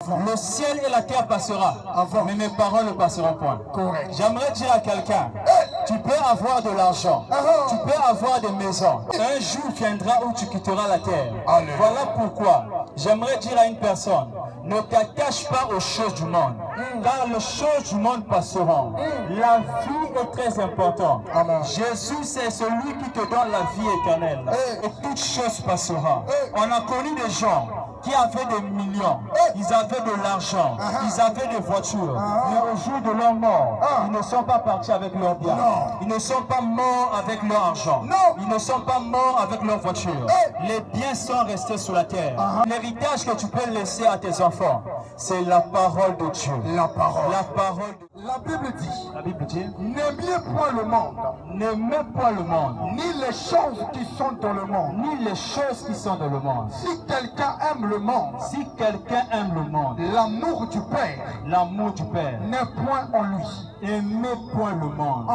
Le ciel et la terre passera, mais mes paroles ne passeront point. J'aimerais dire à quelqu'un, tu peux avoir de l'argent, tu peux avoir des maisons. Un jour viendra où tu quitteras la terre. Voilà pourquoi j'aimerais dire à une personne, ne t'attache pas aux choses du monde, car les choses du monde passeront. La vie est très importante. Jésus, c'est celui qui te donne la vie éternelle. Et toute chose passera. On a connu des gens qui avaient des millions, ils avaient de l'argent, ils avaient des voitures, mais au jour de leur mort, ils ne sont pas partis avec leurs biens, ils ne sont pas morts avec leur argent, ils ne sont pas morts avec leur voiture. Les biens sont restés sur la terre. L'héritage que tu peux laisser à tes enfants, c'est la parole de Dieu. La parole de... La Bible dit, n'aimez point le monde, n'aimez point le monde, ni les choses qui sont dans le monde, ni les choses qui sont dans le monde. Si quelqu'un aime le monde, si quelqu'un aime le monde, l'amour du Père n'est point en lui. Aimez point le monde.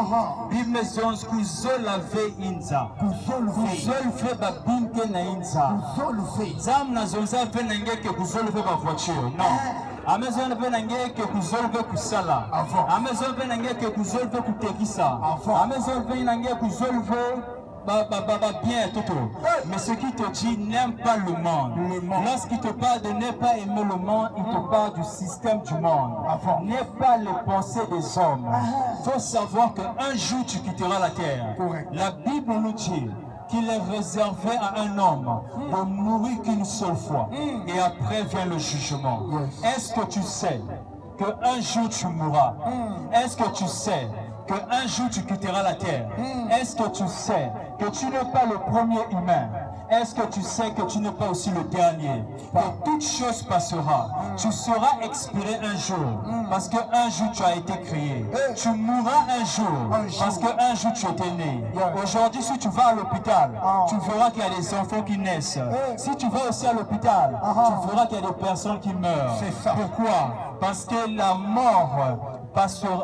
Bible zons kuzolave inza. Kuzolve ba binke na inza. Zam na zonza ve nangeke kuzolve ba voiture. Non. Amazon ve nangeke kuzolve kusala. Amazon ve nangeke kuzolve kutekisa. Amazon ve nangeke kuzolve bien, Toto. Mais ce qui te dit, n'aime pas le monde. Lorsqu'il te parle de ne pas aimer le monde, il te parle du système du monde. N'aie pas les pensées des hommes. Il faut savoir qu'un jour tu quitteras la terre. La Bible nous dit qu'il est réservé à un homme de mourir qu'une seule fois. Et après vient le jugement. Est-ce que tu sais qu'un jour tu mourras? Est-ce que tu sais qu'un jour tu quitteras la terre? Est-ce que tu sais que tu n'es pas le premier humain? Est-ce que tu sais que tu n'es pas aussi le dernier? Que toute chose passera. Tu seras expiré un jour, parce qu'un jour tu as été créé. Tu mourras un jour, parce qu'un jour tu étais né. Aujourd'hui, si tu vas à l'hôpital, tu verras qu'il y a des enfants qui naissent. Si tu vas aussi à l'hôpital, tu verras qu'il y a des personnes qui meurent. Pourquoi? Parce que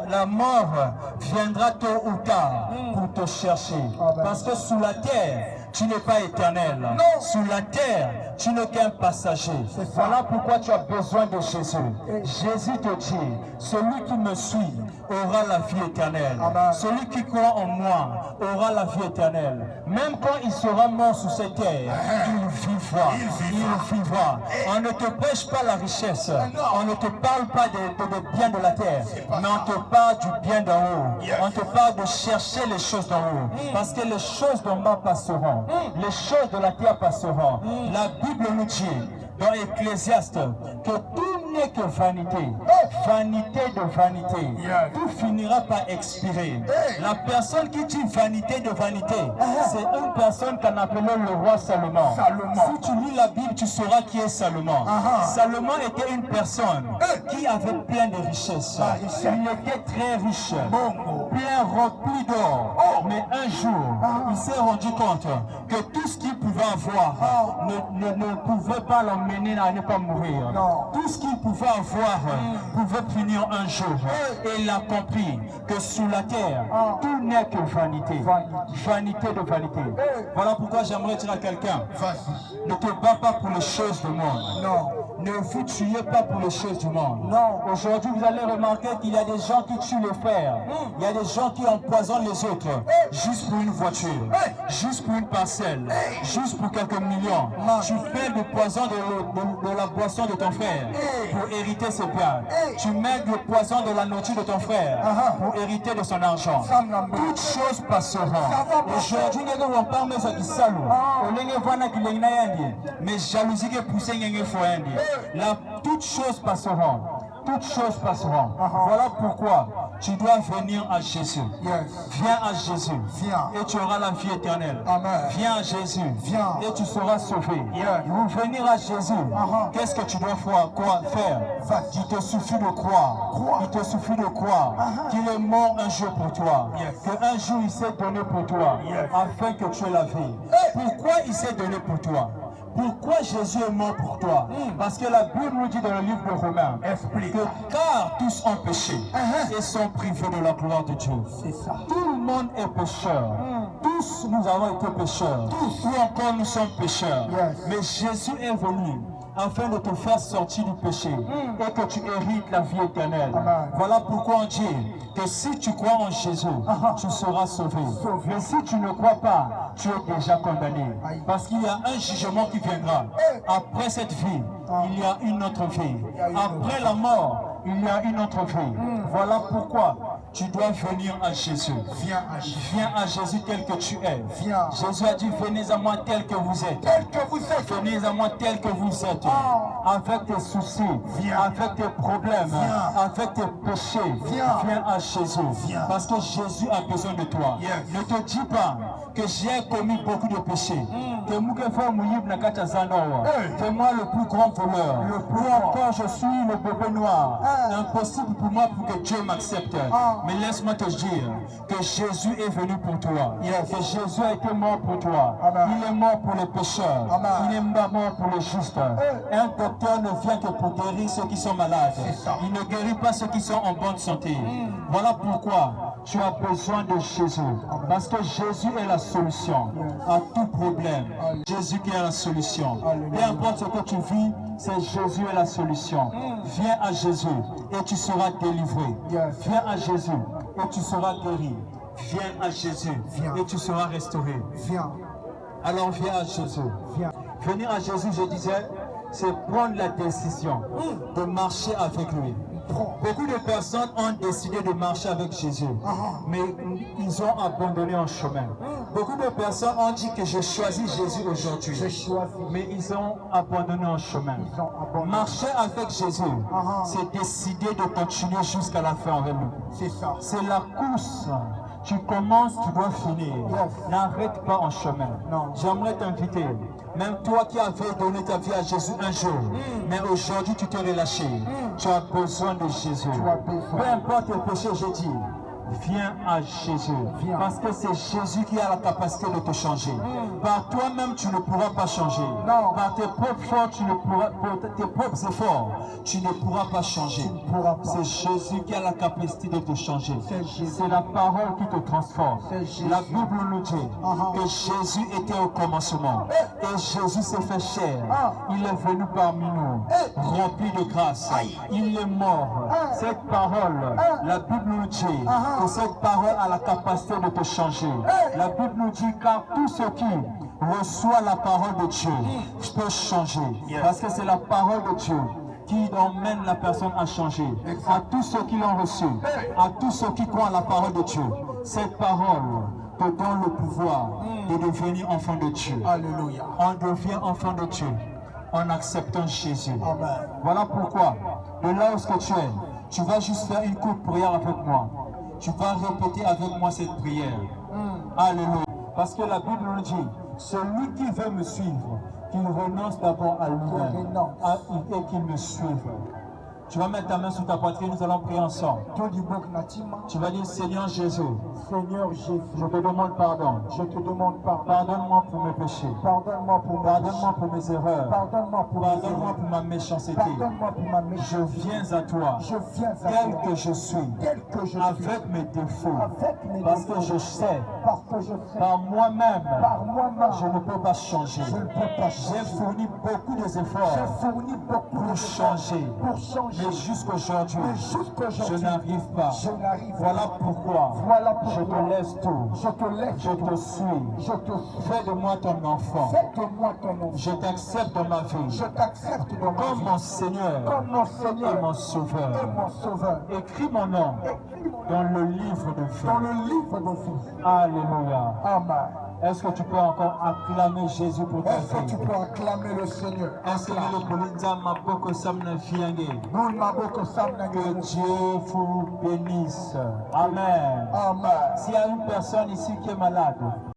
la mort viendra tôt ou tard pour te chercher. Parce que sous la terre, tu n'es pas éternel. Sous la terre, tu n'es qu'un passager. Voilà pourquoi tu as besoin de Jésus. Jésus te dit, celui qui me suit aura la vie éternelle. Celui qui croit en moi aura la vie éternelle. Même quand il sera mort sous cette terre, il vivra. Il vivra. On ne te prêche pas la richesse. On ne te parle pas des biens de la terre. Mais on te parle du bien d'en haut. On te parle de chercher les choses d'en haut. Parce que les choses d'en bas passeront. Les choses de la terre passeront. La Bible nous dit dans Ecclésiaste que tout n'est que vanité. Vanité de vanité. Tout finira par expirer. La personne qui dit vanité de vanité, c'est une personne qu'on appelait le roi Salomon. Si tu lis la Bible, tu sauras qui est Salomon. Salomon était une personne qui avait plein de richesses. Il était très riche, bien rempli d'or. Mais un jour, il s'est rendu compte que tout ce qu'il pouvait avoir ne pouvait pas l'emmener à ne pas mourir. Tout ce qu'il pouvait avoir pouvait finir un jour. Et il a compris que sous la terre, tout n'est que vanité. Vanité de vanité. Voilà pourquoi j'aimerais dire à quelqu'un, ne te bats pas pour les choses du monde. Ne vous tuez pas pour les choses du monde. Aujourd'hui, vous allez remarquer qu'il y a des gens qui tuent les frères. Il y a des gens qui empoisonnent les autres juste pour une voiture, juste pour une parcelle, juste pour quelques millions. Tu fais le poison de la boisson de ton frère pour hériter ses biens. Tu mets le poison de la nourriture de ton frère pour hériter de son argent. Toutes choses passeront. Aujourd'hui, on parle de ce qui salue. Mais jalousie qui pousse toutes choses passeront. Toutes choses passeront. Voilà pourquoi tu dois venir à Jésus. Viens à Jésus. Et tu auras la vie éternelle. Viens à Jésus. Et tu seras sauvé. Pour venir à Jésus, qu'est-ce que tu dois faire? Il te suffit de croire. Il te suffit de croire qu'il est mort un jour pour toi. Qu'un jour il s'est donné pour toi. Afin que tu aies la vie. Pourquoi il s'est donné pour toi? Pourquoi Jésus est mort pour toi? Parce que la Bible nous dit dans le livre de Romains que car tous ont péché et sont privés de la gloire de Dieu. Tout le monde est pécheur. Tous nous avons été pécheurs. Ou encore nous sommes pécheurs. Mais Jésus est venu afin de te faire sortir du péché et que tu hérites la vie éternelle. Voilà pourquoi on dit que si tu crois en Jésus, tu seras sauvé. Mais si tu ne crois pas, tu es déjà condamné. Parce qu'il y a un jugement qui viendra. Après cette vie, il y a une autre vie. Après la mort, il y a une autre vie. Voilà pourquoi tu dois venir à Jésus. Viens à Jésus. Viens à Jésus tel que tu es. Viens. Jésus a dit, venez à moi tel que vous êtes. Tel que vous êtes. Venez à moi tel que vous êtes. Avec tes soucis, Viens. avec tes problèmes, Viens. avec tes péchés. Viens. Viens à Jésus. Viens. Parce que Jésus a besoin de toi. Yes. Ne te dis pas que j'ai commis beaucoup de péchés. Que moi le plus grand voleur. Ou encore je suis le bébé noir. Impossible pour moi pour que Dieu m'accepte. Mais laisse-moi te dire que Jésus est venu pour toi. Que Jésus a été mort pour toi. Il est mort pour les pécheurs. Il est mort pour les justes. Un docteur ne vient que pour guérir ceux qui sont malades. Il ne guérit pas ceux qui sont en bonne santé. Voilà pourquoi tu as besoin de Jésus. Parce que Jésus est la solution à tout problème. Jésus qui est la solution. Peu importe ce que tu vis, c'est Jésus est la solution. Viens à Jésus et tu seras délivré. Viens à Jésus et tu seras guéri. Viens à Jésus et tu seras restauré. Viens. Alors viens à Jésus. Viens. Venir à Jésus, je disais, c'est prendre la décision de marcher avec lui. Beaucoup de personnes ont décidé de marcher avec Jésus, mais ils ont abandonné en chemin. Beaucoup de personnes ont dit que je choisis Jésus aujourd'hui, mais ils ont abandonné en chemin. Marcher avec Jésus, c'est décider de continuer jusqu'à la fin avec lui. C'est ça. C'est la course. Tu commences, tu dois finir. N'arrête pas en chemin. J'aimerais t'inviter, même toi qui avais donné ta vie à Jésus un jour, mais aujourd'hui tu t'es relâché. Tu as besoin de Jésus. Peu importe le péché, je dis, viens à Jésus. Parce que c'est Jésus qui a la capacité de te changer. Par toi-même, tu ne pourras pas changer. Par tes propres efforts, tu ne pourras pas changer. C'est Jésus qui a la capacité de te changer. C'est la parole qui te transforme. La Bible nous dit que Jésus était au commencement. Et Jésus s'est fait chair. Il est venu parmi nous, rempli de grâce. Il est mort. Cette parole, la Bible nous dit que cette parole a la capacité de te changer. La Bible nous dit car tout ce qui reçoit la parole de Dieu peut changer. Parce que c'est la parole de Dieu qui emmène la personne à changer. À tous ceux qui l'ont reçu, à tous ceux qui croient à la parole de Dieu, cette parole te donne le pouvoir de devenir enfant de Dieu. Alléluia. On devient enfant de Dieu en acceptant Jésus. Amen. Voilà pourquoi, de là où tu es, tu vas juste faire une courte prière avec moi. Tu vas répéter avec moi cette prière. Alléluia. Parce que la Bible nous dit, celui qui veut me suivre, qu'il renonce d'abord à lui-même et qu'il me suive. Tu vas mettre ta main sur ta poitrine, nous allons prier ensemble. Tu vas dire, Seigneur Jésus, je te demande pardon. Pardonne-moi pour mes péchés. Pardonne-moi pour mes erreurs. Pardonne-moi pour ma méchanceté. Je viens à toi, tel que je suis, avec mes défauts. Parce que je sais, par moi-même, je ne peux pas changer. J'ai fourni beaucoup d'efforts pour changer. Mais jusqu'aujourd'hui, je n'arrive pas. Voilà pourquoi je te laisse tout. Je te suis. Fais de moi ton enfant. Je t'accepte dans ma vie. Comme mon Seigneur et mon Sauveur. Écris mon nom dans le livre de vie. Alléluia. Amen. Est-ce que tu peux encore acclamer Jésus pour ta vie? Est-ce que tu peux acclamer le Seigneur? Est-ce que le Polinza Maboko Samna Fiange? Que Dieu vous bénisse. Amen. Amen. S'il y a une personne ici qui est malade,